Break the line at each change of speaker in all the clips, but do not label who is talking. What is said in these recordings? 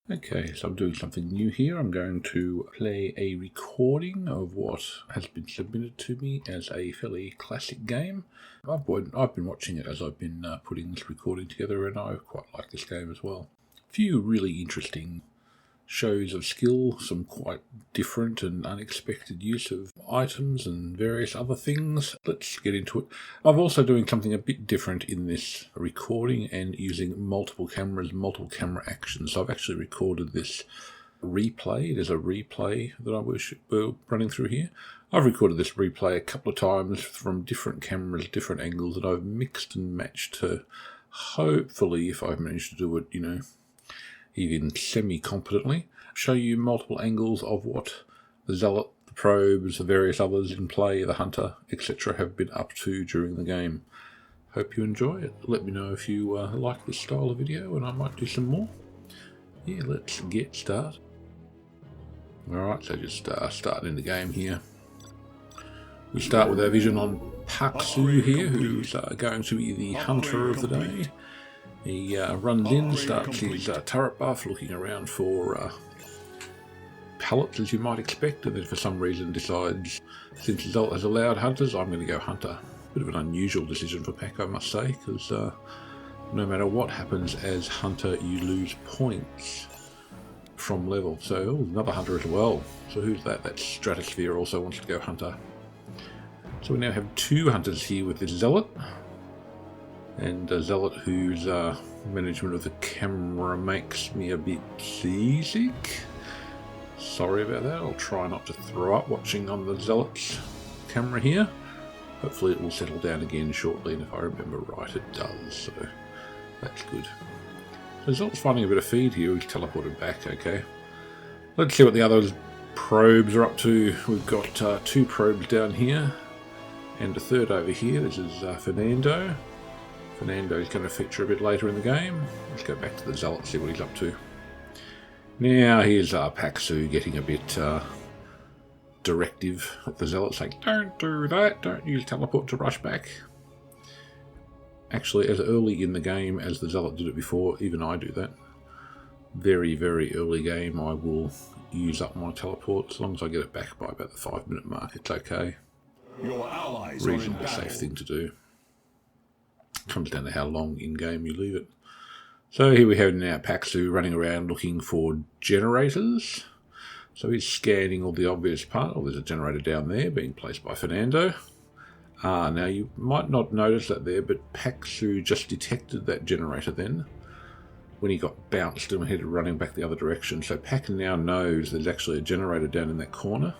Okay, so I'm doing something new here. I'm going to play a recording of what has been submitted to me as a fairly classic game. I've been watching it as I've been putting this recording together, and I quite like this game as well. A few really interesting shows of skill, some quite different and unexpected use of items and various other things. Let's get into it. I'm also doing something a bit different in this recording and using multiple cameras, multiple camera actions. So I've actually recorded this replay. There's a replay that we're running through here. I've recorded this replay a couple of times from different cameras, different angles, that I've mixed and matched to hopefully, if I've managed to do it, even semi-competently, show you multiple angles of what the Zealot, the probes, the various others in play, the hunter, etc. have been up to during the game. Hope you enjoy it. Let me know if you like this style of video, and I might do some more. Yeah, let's get started. Alright, so just starting the game here. We start with our vision on Paksu here, who's going to be the hunter of the day. He runs in, starts his turret buff, looking around for pallets, as you might expect, and then for some reason decides, since Zealot has allowed hunters, I'm going to go hunter. Bit of an unusual decision for Pack, I must say, because no matter what happens as hunter, you lose points from level. So, another hunter as well. So who's that? That's Stratosphere also wants to go hunter. So we now have two hunters here with this Zealot. And Zealot, whose management of the camera makes me a bit seasick. Sorry about that. I'll try not to throw up watching on the Zealot's camera here. Hopefully it will settle down again shortly, and if I remember right, it does, so that's good. So Zealot's finding a bit of feed here. He's teleported back, okay. Let's see what the other probes are up to. We've got two probes down here, and a third over here. This is Fernando. Fernando is going to feature a bit later in the game. Let's go back to the Zealot, see what he's up to. Now here's Paksu getting a bit directive at the Zealot, saying, don't do that, don't use teleport to rush back. Actually, as early in the game as the Zealot did it before, even I do that. Very, very early game, I will use up my teleport. As long as I get it back by about the 5-minute mark, it's okay.
Your allies
reasonably safe thing to do. Comes down to how long in game you leave it. So here we have now Paksu running around looking for generators. So he's scanning all the obvious part. Oh, there's a generator down there being placed by Fernando. Now you might not notice that there, but Paksu just detected that generator then when he got bounced and headed running back the other direction. So Pak now knows there's actually a generator down in that corner.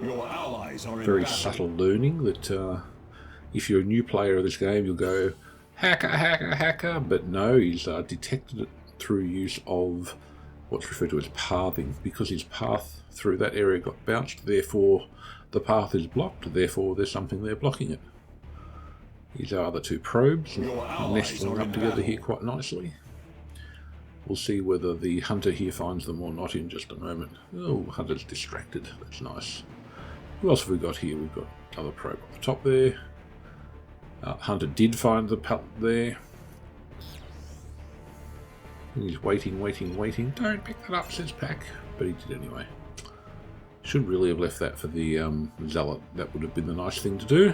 Your allies are
very subtle learning that if you're a new player of this game, you'll go, hacker, hacker, hacker, but no, he's detected it through use of what's referred to as pathing, because his path through that area got bounced, therefore the path is blocked, therefore there's something there blocking it. Here's our other two probes, nestling up together here quite nicely. We'll see whether the hunter here finds them or not in just a moment. Oh, hunter's distracted, that's nice. Who else have we got here? We've got another probe up the top there. Hunter did find the pallet there. And he's waiting. Don't pick that up, says Pack. But he did anyway. Should really have left that for the Zealot. That would have been the nice thing to do.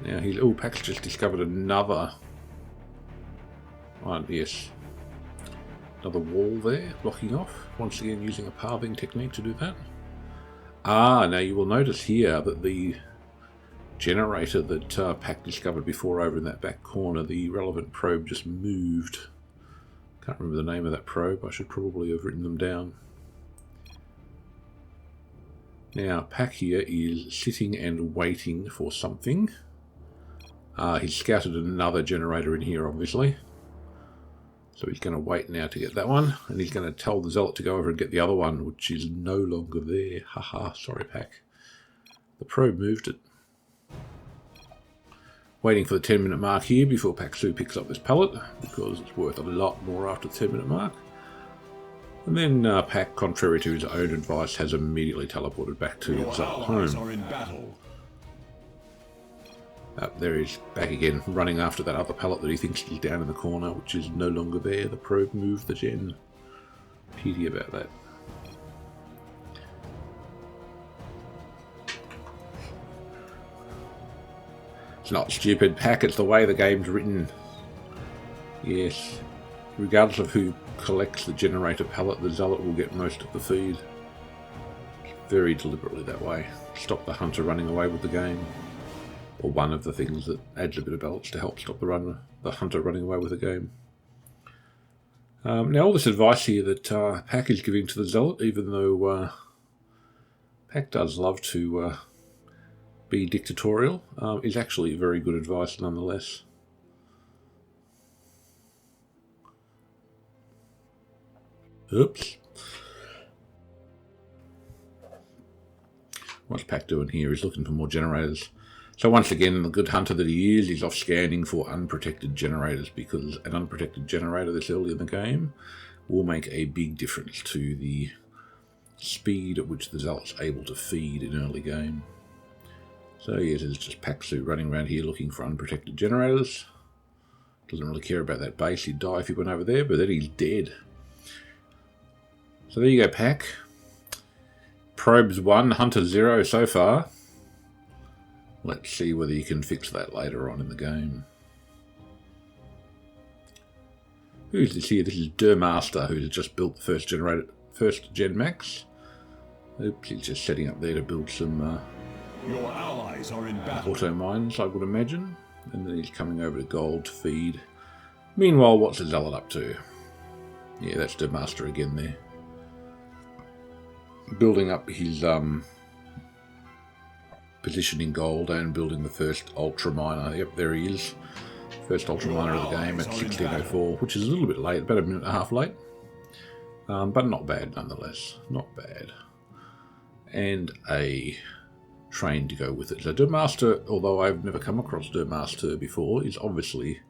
Now he's... Oh, Pack's just discovered another... yes. Another wall there, blocking off. Once again using a pathing technique to do that. Now you will notice here that the generator that Pack discovered before over in that back corner, the relevant probe just moved. Can't remember the name of that probe. I should probably have written them down. Now Pack here is sitting and waiting for something. He's scouted another generator in here, obviously. So he's going to wait now to get that one, and he's going to tell the Zealot to go over and get the other one, which is no longer there. Haha, sorry Pack. The probe moved it. Waiting for the 10-minute mark here before Paksu picks up this pallet, because it's worth a lot more after the 10-minute mark. And then Pack, contrary to his own advice, has immediately teleported back to his home.
Are in battle.
There he's back again, running after that other pallet that he thinks is down in the corner, which is no longer there. The probe moved the gen. Pity about that. It's not stupid, Pack, it's the way the game's written. Yes. Regardless of who collects the generator pallet, the Zealot will get most of the feed. Very deliberately that way. Stop the hunter running away with the game. Or one of the things that adds a bit of balance to help stop the hunter running away with the game. Now all this advice here that Pack is giving to the Zealot, even though Pack does love to be dictatorial, is actually very good advice nonetheless. Oops. What's Pack doing here? He's looking for more generators. So once again, the good hunter that he is, he's off scanning for unprotected generators, because an unprotected generator this early in the game will make a big difference to the speed at which the Zealot's able to feed in early game. So yes, it's just Packsuit running around here looking for unprotected generators. Doesn't really care about that base. He'd die if he went over there, but then he's dead. So there you go, Pack. Probes 1, Hunter 0 so far. Let's see whether you can fix that later on in the game. Who's this here? This is Master, who's just built the first GenMax. Oops, he's just setting up there to build some
Your allies are in battle.
auto mines, I would imagine. And then he's coming over to gold to feed. Meanwhile, what's the Zealot up to? Yeah, that's Master again there. Building up his position in gold and building the first ultra miner. Yep, there he is. First ultra miner of the game at 1604, which is a little bit late, about a minute and a half late. But not bad nonetheless. Not bad. And a train to go with it. So Master, although I've never come across Master before, is obviously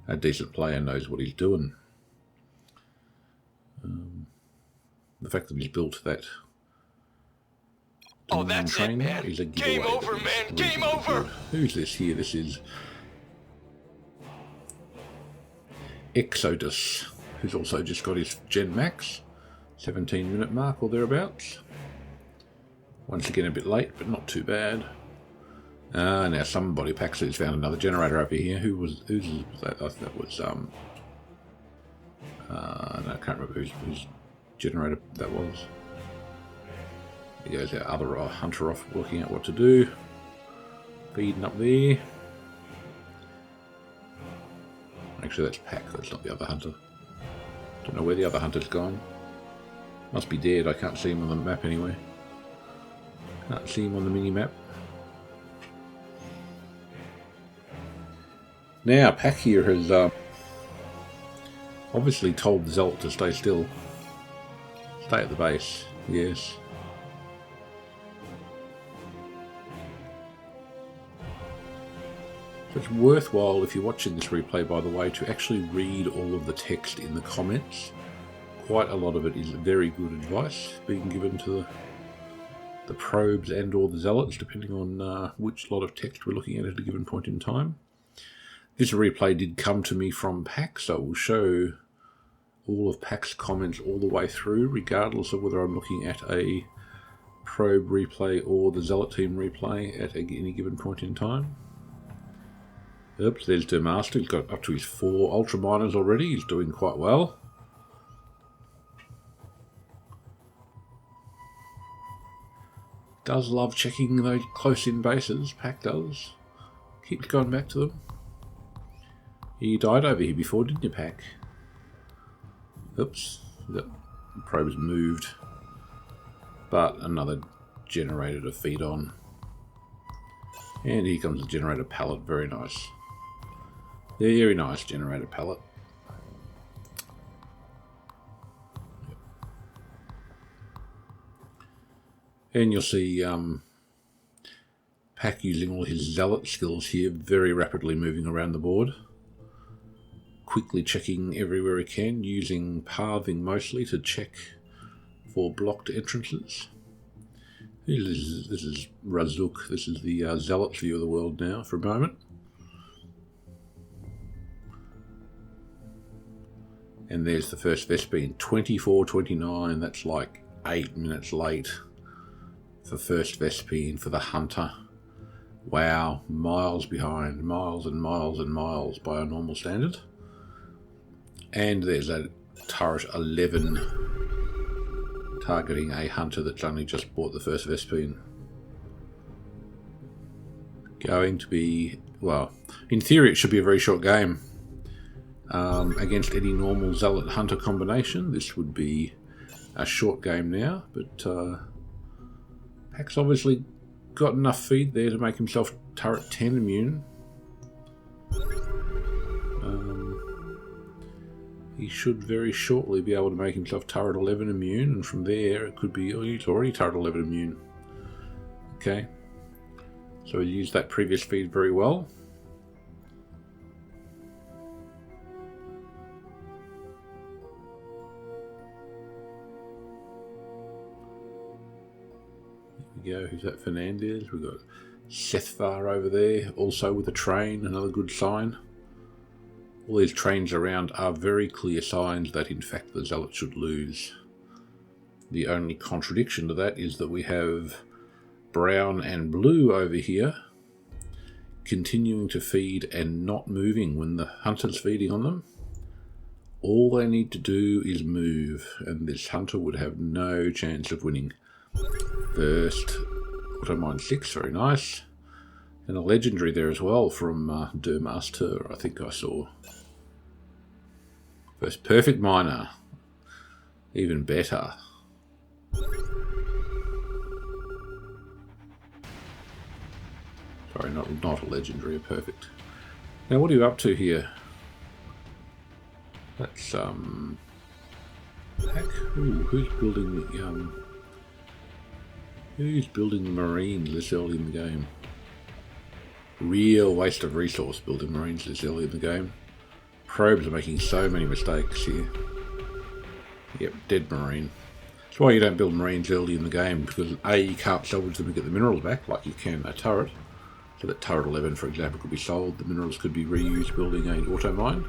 a decent player, knows what he's doing. The fact that he's built that
that's it, man.
is a
Game over, man. Game over.
Who's this here? This is Exodus, who's also just got his GenMax, 17-minute mark or thereabouts. Once again, a bit late, but not too bad. Now somebody Packsuit's found another generator over here. Who's that? I think that was no, I can't remember whose generator that was. There goes our other hunter off working out what to do. Feeding up there. Actually, that's Pack, that's not the other hunter. Don't know where the other hunter's gone. Must be dead, I can't see him on the map anyway. Can't see him on the mini-map. Now, Pack here has obviously told the Zealot to stay still. Stay at the base, yes. So it's worthwhile, if you're watching this replay, by the way, to actually read all of the text in the comments. Quite a lot of it is very good advice being given to the probes and or the Zealots, depending on which lot of text we're looking at a given point in time. This replay did come to me from Pack, so it will show all of Pack's comments all the way through, regardless of whether I'm looking at a probe replay or the Zealot team replay at any given point in time. Oops, there's Master. He's got up to his 4 ultra miners already. He's doing quite well. Does love checking those close-in bases. Pack does. Keeps going back to them. You died over here before, didn't you, Pack? Oops. The probe's moved. But another generator to feed on. And here comes the generator pallet. Very nice. Very nice generator pallet. And you'll see Pack using all his Zealot skills here, very rapidly moving around the board. Quickly checking everywhere he can, using pathing mostly to check for blocked entrances. This is Razuk. This is the Zealot's view of the world now for a moment. And there's the first vespene, 24:29. That's like 8 minutes late for first vespene for the hunter. Wow, miles behind, miles and miles and miles by our normal standard. And there's a turret 11 targeting a hunter that's only just bought the first vespene. Going to be, well, in theory it should be a very short game. Against any normal Zealot Hunter combination, this would be a short game now, but Pack's obviously got enough feed there to make himself turret 10 immune. He should very shortly be able to make himself turret 11 immune, and from there it could be, oh, he's already turret 11 immune. Okay, so he used that previous feed very well. Go. Who's that? Fernandez. We've got Sethvar over there, also with a train, another good sign. All these trains around are very clear signs that in fact the Zealot should lose. The only contradiction to that is that we have brown and blue over here continuing to feed and not moving when the hunter's feeding on them. All they need to do is move, and this hunter would have no chance of winning. First Automine 6, very nice. And a legendary there as well from Master, I think I saw. First perfect miner, even better. Sorry, not a legendary, a perfect. Now what are you up to here? That's Pack. Ooh, who's building the Who's building marines this early in the game? Real waste of resource building marines this early in the game. Probes are making so many mistakes here. Yep, dead marine. That's why you don't build marines early in the game, because A, you can't salvage them and get the minerals back like you can a turret. So that turret 11, for example, could be sold. The minerals could be reused building an auto mine.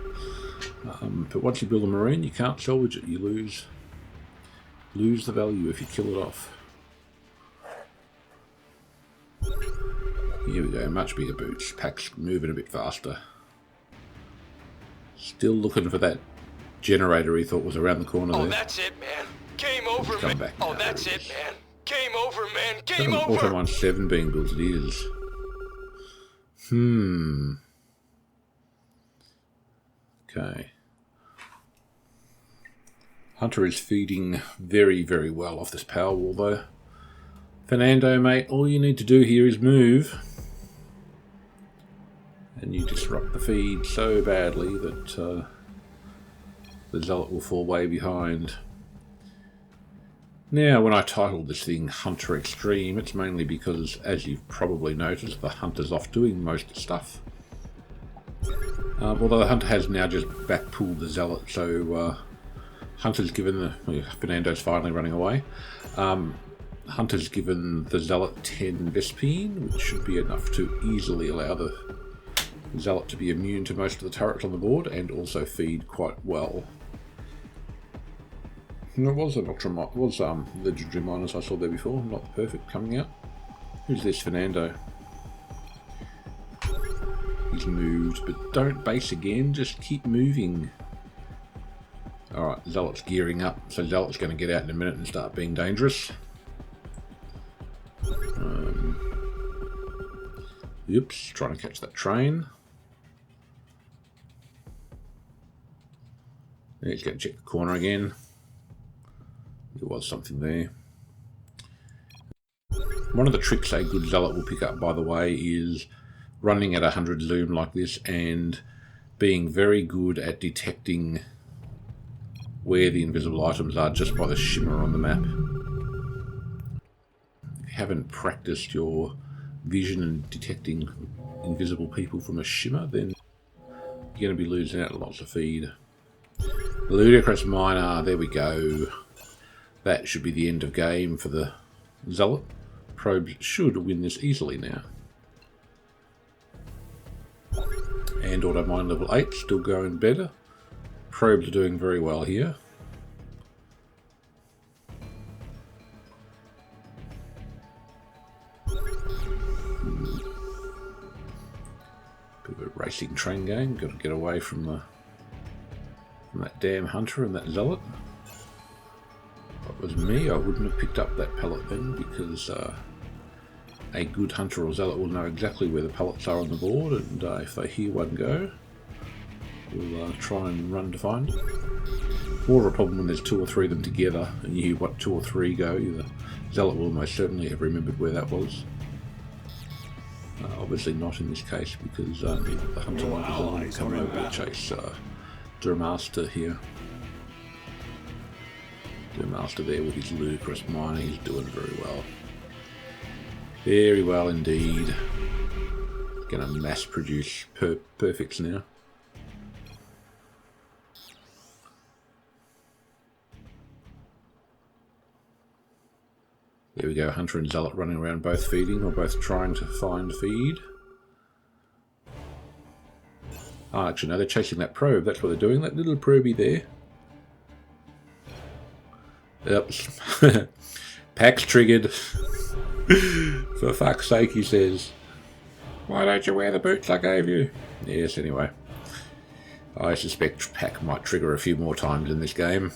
But once you build a marine, you can't salvage it. You lose the value if you kill it off. Here we go, much bigger boots. Pack's moving a bit faster. Still looking for that generator he thought was around the corner there.
Oh, that's it, man. Game over, man.
Back
Oh,
now.
that's it, man. Game over, man. Game over.
Automine 7 being built it is. Okay. Hunter is feeding very, very well off this power wall though. Fernando, mate, all you need to do here is move. And you disrupt the feed so badly that the Zealot will fall way behind. Now, when I titled this thing Hunter Extreme, it's mainly because, as you've probably noticed, the Hunter's off doing most of the stuff. Although the Hunter has now just backpulled the Zealot, so Hunter's given the... Fernando's finally running away. Hunter's given the Zealot 10 vespene, which should be enough to easily allow the Zealot to be immune to most of the turrets on the board and also feed quite well. And it was an legendary miners I saw there before, not the perfect coming out. Who's this Fernando? He's moved, but don't base again, just keep moving. Alright, Zealot's gearing up, so Zealot's going to get out in a minute and start being dangerous. Oops, trying to catch that train. He's going to check the corner again. There was something there. One of the tricks a good Zealot will pick up, by the way, is running at 100 zoom like this and being very good at detecting where the invisible items are just by the shimmer on the map. If you haven't practiced your vision and detecting invisible people from a shimmer, then you're going to be losing out lots of feed. Ludicrous Miner, there we go. That should be the end of game for the Zealot. Probes should win this easily now. And Auto Mine level 8, still going better. probes are doing very well here. Bit of a racing train game. Got to get away from that damn hunter and that zealot. If it was me, I wouldn't have picked up that pellet then, because a good hunter or zealot will know exactly where the pellets are on the board, and if they hear one go, will try and run to find it. More of a problem when there's 2 or 3 of them together and you hear what 2 or 3 go. The zealot will most certainly have remembered where that was. Obviously not in this case, because the hunter and the zealot will come over to chase Master here. Master there with his ludicrous miner, he's doing very well. Very well indeed. Gonna mass produce perfects now. There we go, Hunter and Zealot running around both feeding, or both trying to find feed. Oh, actually no, they're chasing that probe, that's what they're doing, that little probey there. Yep. Pack's triggered. For fuck's sake, he says. Why don't you wear the boots I gave you? Yes, anyway. I suspect Pack might trigger a few more times in this game.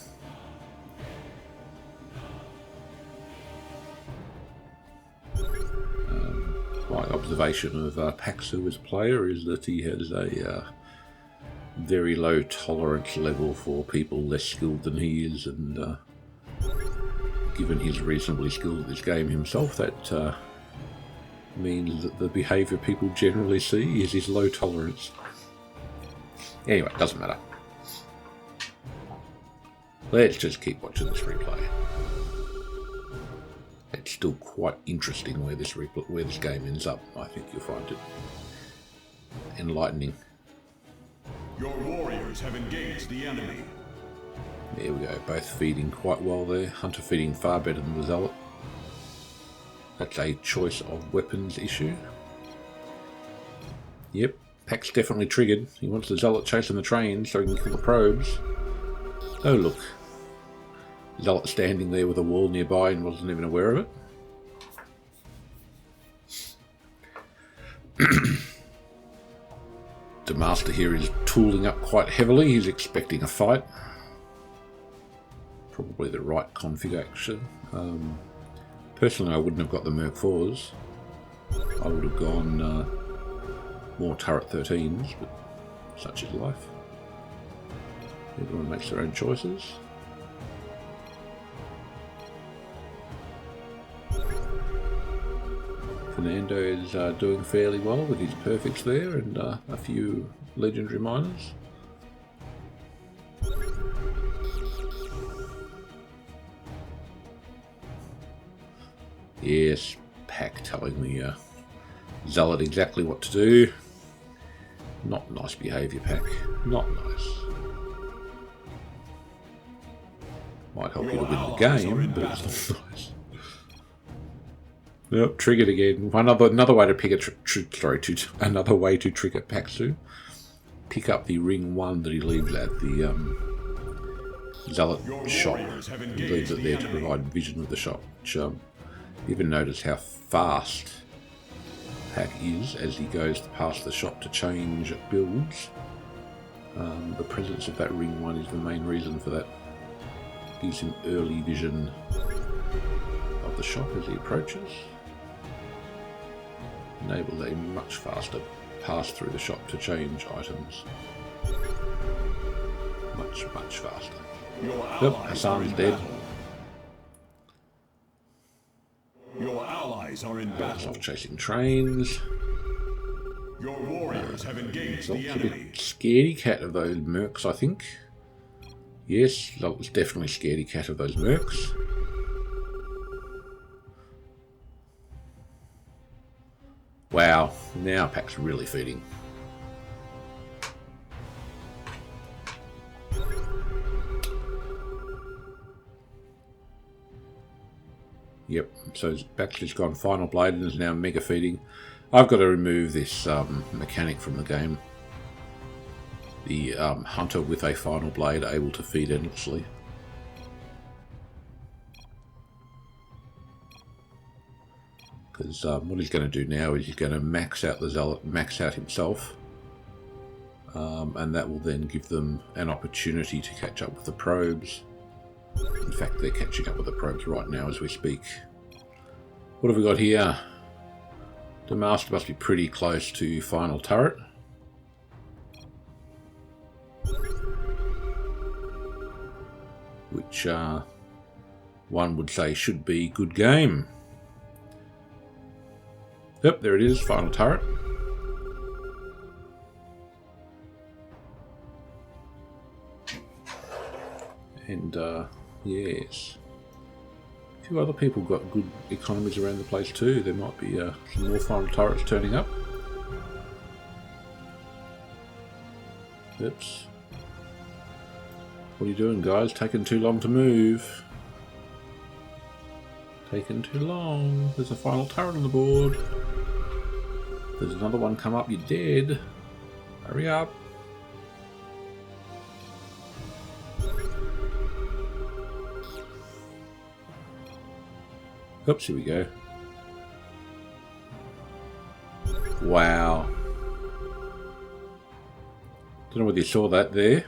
My observation of Paxu as a player is that he has a very low tolerance level for people less skilled than he is, and given he's reasonably skilled at this game himself, that means that the behaviour people generally see is his low tolerance. Anyway, it doesn't matter. Let's just keep watching this replay. It's still quite interesting where this game ends up. I think you'll find it enlightening.
Your warriors have engaged the enemy.
There we go, both feeding quite well there. Hunter feeding far better than the Zealot. That's a choice of weapons issue. Yep, Pack's definitely triggered. He wants the Zealot chasing the train so he can kill the probes. Oh look, Zealot standing there with a wall nearby and wasn't even aware of it. The Master here is tooling up quite heavily. He's expecting a fight. Probably the right config action. Personally, I wouldn't have got the Merc 4s. I would have gone more turret 13s, but such is life. Everyone makes their own choices. Fernando is doing fairly well with his perfects there and a few legendary miners. Yes, Pack telling the Zealot exactly what to do. Not nice behaviour, Pack. Not nice. Might help you to win the game, but it's not nice. Yep, triggered again. Another way to pick another way to trigger Paxu. Pick up the ring 1 that he leaves at the Zealot shop. He leaves it there to provide vision of the shop. Which, even notice how fast Pack is as he goes past the shop to change builds. The presence of that ring 1 is the main reason for that. Gives him early vision of the shop as he approaches. Enables a much faster pass through the shop to change items. Much faster. Yep, Hassan's dead.
Your allies are in battle.
Off chasing trains.
Your warriors have engaged the
Zolt's a
enemy.
bit scaredy cat of those mercs, I think. Yes, Zolt's definitely scaredy cat of those mercs. Wow, now Pack's really feeding. Yep, so Pack's just gone final blade and is now mega feeding. I've got to remove this mechanic from the game. the hunter with a final blade able to feed endlessly. Because what he's going to do now is he's going to max out the Zealot, max out himself, and that will then give them an opportunity to catch up with the probes. In fact, they're catching up with the probes right now as we speak. What have we got here? The master must be pretty close to final turret. Which one would say should be good game. Yep, there it is, final turret. And yes, a few other people got good economies around the place too. There might be some more final turrets turning up. Oops. What are you doing, guys? Taking too long to move. Taking too long. There's a final turret on the board. There's another one come up. You're dead. Hurry up. Oops, here we go. Wow. Don't know whether you saw that there.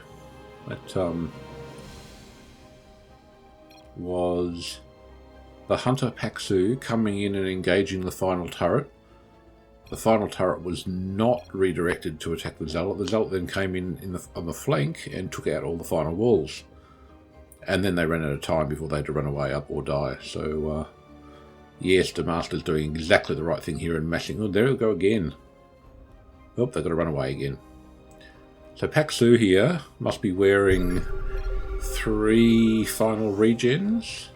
That was the Hunter Paxu coming in and engaging the final turret. The final turret was not redirected to attack the Zealot. The Zealot then came in on the flank and took out all the final walls. And then they ran out of time before they had to run away up or die. So, yes, the Master's doing exactly the right thing here and mashing. Oh, there we go again. Oh, they've got to run away again. So Paxu here must be wearing 3 final regens.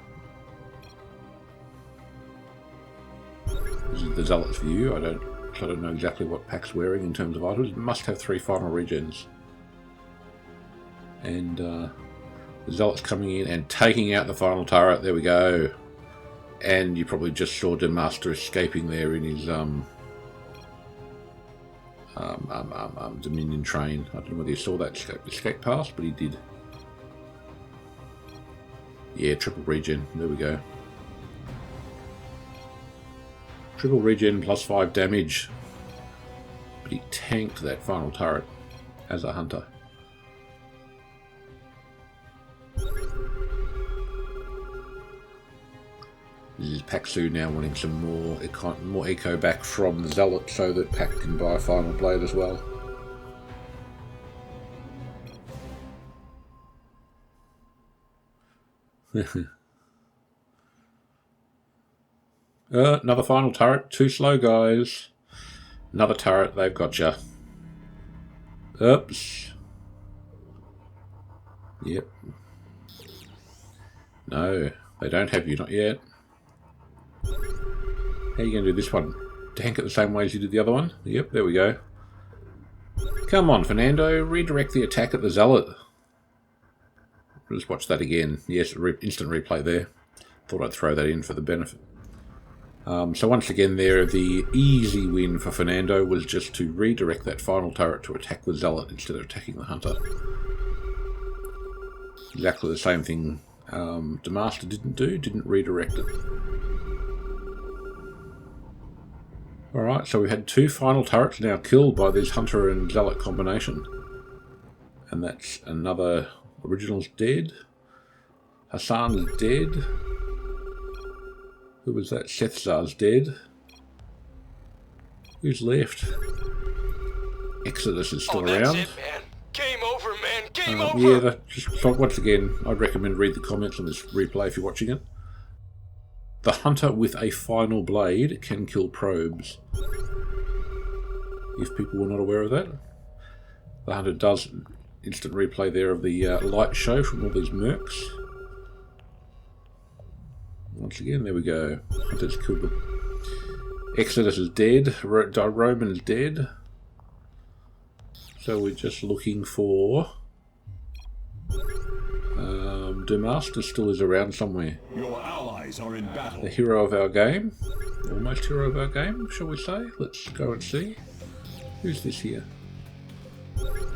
This is the Zealot's view. I don't know exactly what Pax's wearing in terms of items. It must have 3 final regens. And the Zealot's coming in and taking out the final turret. There we go. And you probably just saw the Master escaping there in his Dominion train. I don't know whether you saw that escape past, but he did. Yeah, triple regen. There we go. Triple regen plus 5 damage. But he tanked that final turret as a hunter. This is Paxu now wanting some more eco back from the Zealot so that Pac can buy a final blade as well. Another final turret. Too slow, guys. Another turret. They've got you. Oops. Yep. No, they don't have you. Not yet. How are you going to do this one? Tank it the same way as you did the other one? Yep, there we go. Come on, Fernando. Redirect the attack at the Zealot. Just watch that again. Yes, instant replay there. Thought I'd throw that in for the benefit. So once again there, the easy win for Fernando was just to redirect that final turret to attack the Zealot instead of attacking the Hunter. Exactly the same thing the Master didn't do, didn't redirect it. Alright, so we've had 2 final turrets now killed by this Hunter and Zealot combination. And that's another Original's dead. Hassan's dead. Who was that? Sethzar's dead. Who's left? Exodus is still around.
That's it, man. Game over, man. Game over.
Yeah, just once again, I'd recommend read the comments on this replay if you're watching it. The Hunter with a final blade can kill probes. If people were not aware of that. The Hunter does instant replay there of the light show from all these mercs. Once again, there we go. Hunter's killed them. Exodus is dead. Roman is dead. So we're just looking for... Master still is around somewhere.
Your allies are in battle.
The hero of our game. Almost hero of our game, shall we say? Let's go and see. Who's this here?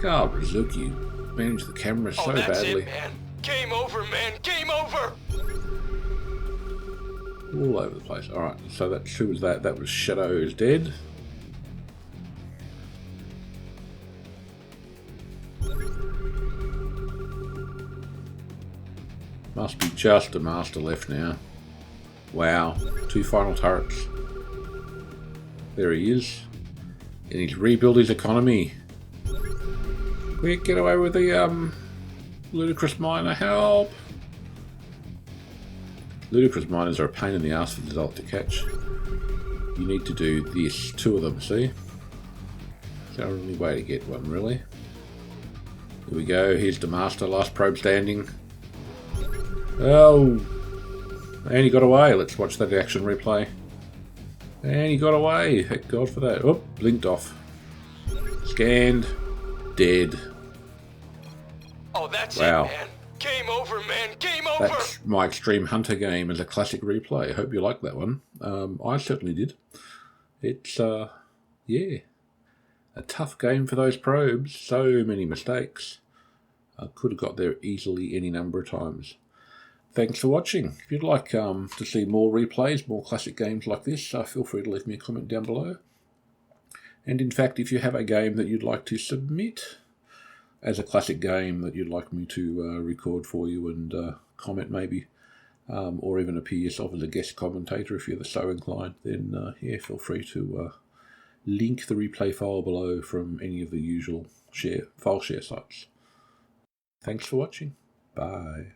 God, Rizuki managed the camera so
that's
badly.
it, man. Game over, man. Game over.
All over the place. Alright, so who was that? That was Shadow is Dead. Must be just a master left now. Wow, 2 final turrets. There he is. And he's rebuilt his economy. Quick, get away with the ludicrous miner, help! Ludicrous miners are a pain in the ass for the Zealot to catch. You need to do this, 2 of them, see? It's the only way to get one, really. Here we go, here's the master, last probe standing. Oh! And he got away. Let's watch that action replay. And he got away. Thank God for that. Oh, blinked off. Scanned. Dead.
Oh, that's
wow.
it, man. Game over, man. Game over.
That's my Extreme Hunter game as a classic replay. I hope you liked that one. I certainly did. It's, yeah, a tough game for those probes. So many mistakes. I could have got there easily any number of times. Thanks for watching. If you'd like to see more replays, more classic games like this, feel free to leave me a comment down below. And in fact, if you have a game that you'd like to submit as a classic game that you'd like me to record for you and comment maybe, or even appear yourself as a guest commentator if you're so inclined, then yeah, feel free to link the replay file below from any of the usual file share sites. Thanks for watching. Bye.